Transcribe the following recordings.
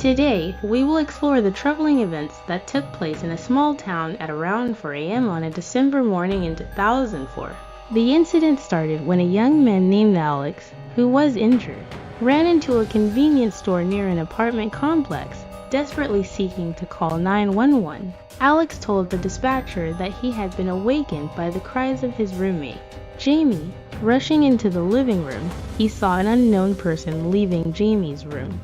Today, we will explore the troubling events that took place in a small town at around 4 a.m. on a December morning in 2004. The incident started when a young man named Alex, who was injured, ran into a convenience store near an apartment complex, desperately seeking to call 911. Alex told the dispatcher that he had been awakened by the cries of his roommate, Jamie. Rushing into the living room, he saw an unknown person leaving Jamie's room.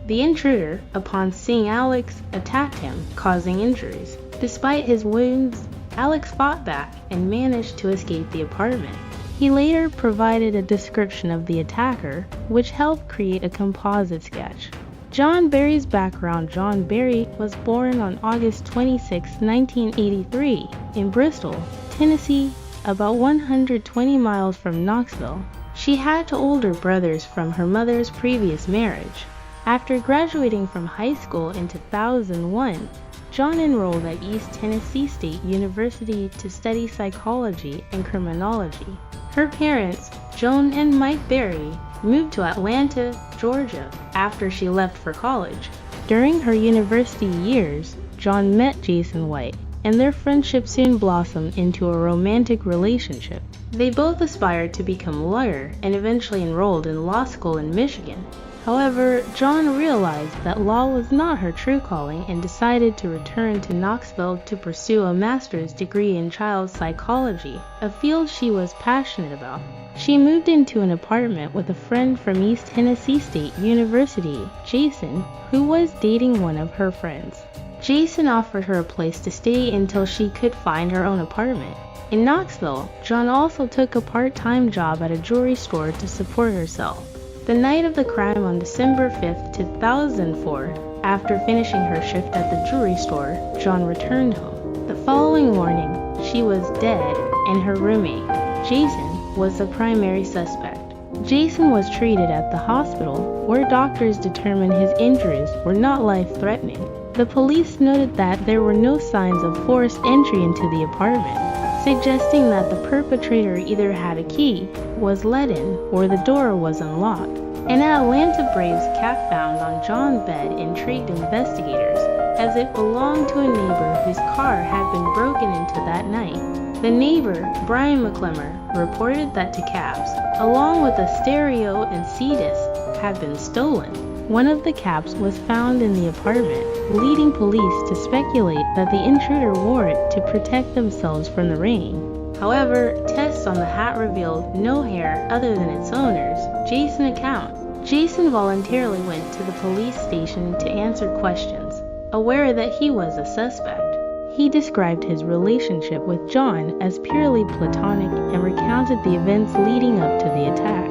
The intruder, upon seeing Alex, attacked him, causing injuries. Despite his wounds, Alex fought back and managed to escape the apartment. He later provided a description of the attacker, which helped create a composite sketch. John Barry's background. John Barry was born on August 26, 1983, in Bristol, Tennessee, about 120 miles from Knoxville. She had two older brothers from her mother's previous marriage. After graduating from high school in 2001, John enrolled at East Tennessee State University to study psychology and criminology. Her parents, Joan and Mike Barry, moved to Atlanta, Georgia, after she left for college. During her university years, John met Jason White, and their friendship soon blossomed into a romantic relationship. They both aspired to become lawyers and eventually enrolled in law school in Michigan. However, John realized that law was not her true calling and decided to return to Knoxville to pursue a master's degree in child psychology, a field she was passionate about. She moved into an apartment with a friend from East Tennessee State University, Jason, who was dating one of her friends. Jason offered her a place to stay until she could find her own apartment. In Knoxville, John also took a part-time job at a jewelry store to support herself. The night of the crime on December 5, 2004, after finishing her shift at the jewelry store, John returned home. The following morning, she was dead, and her roommate, Jason, was the primary suspect. Jason was treated at the hospital, where doctors determined his injuries were not life-threatening. The police noted that there were no signs of forced entry into the apartment, suggesting that the perpetrator either had a key, was let in, or the door was unlocked. An Atlanta Braves cap found on John's bed intrigued investigators, as it belonged to a neighbor whose car had been broken into that night. The neighbor, Brian McClemmer, reported that two caps, along with a stereo and C-disc, had been stolen. One of the caps was found in the apartment, leading police to speculate that the intruder wore it to protect themselves from the rain. However, tests on the hat revealed no hair other than its owner's, Jason's account. Jason voluntarily went to the police station to answer questions, aware that he was a suspect. He described his relationship with John as purely platonic and recounted the events leading up to the attack.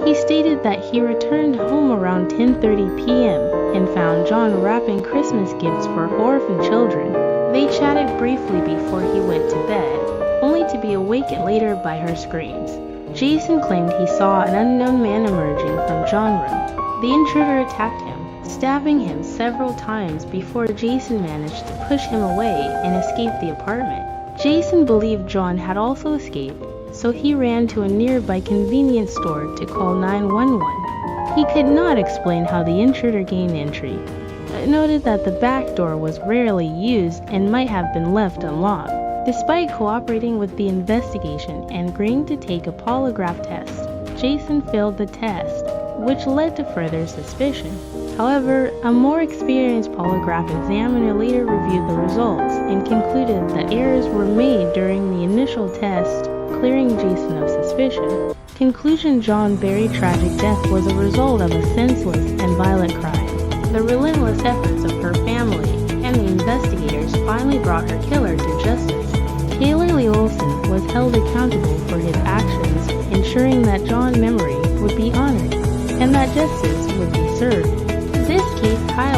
He stated that he returned home around 10:30 p.m. and found John wrapping Christmas gifts for orphan children. They chatted briefly before he went to bed, only to be awakened later by her screams. Jason claimed he saw an unknown man emerging from John's room. The intruder attacked him, stabbing him several times before Jason managed to push him away and escape the apartment. Jason believed John had also escaped, so he ran to a nearby convenience store to call 911. He could not explain how the intruder gained entry, but noted that the back door was rarely used and might have been left unlocked. Despite cooperating with the investigation and agreeing to take a polygraph test, Jason failed the test, which led to further suspicion. However, a more experienced polygraph examiner later reviewed the results and concluded that errors were made during the initial test, clearing Jason of suspicion. Conclusion: John Barry's tragic death was a result of a senseless and violent crime. The relentless efforts of her family and the investigators finally brought her killer to justice. Taylor Lee Olson was held accountable for his actions, ensuring that John's memory would be honored and that justice would be served. This case highlights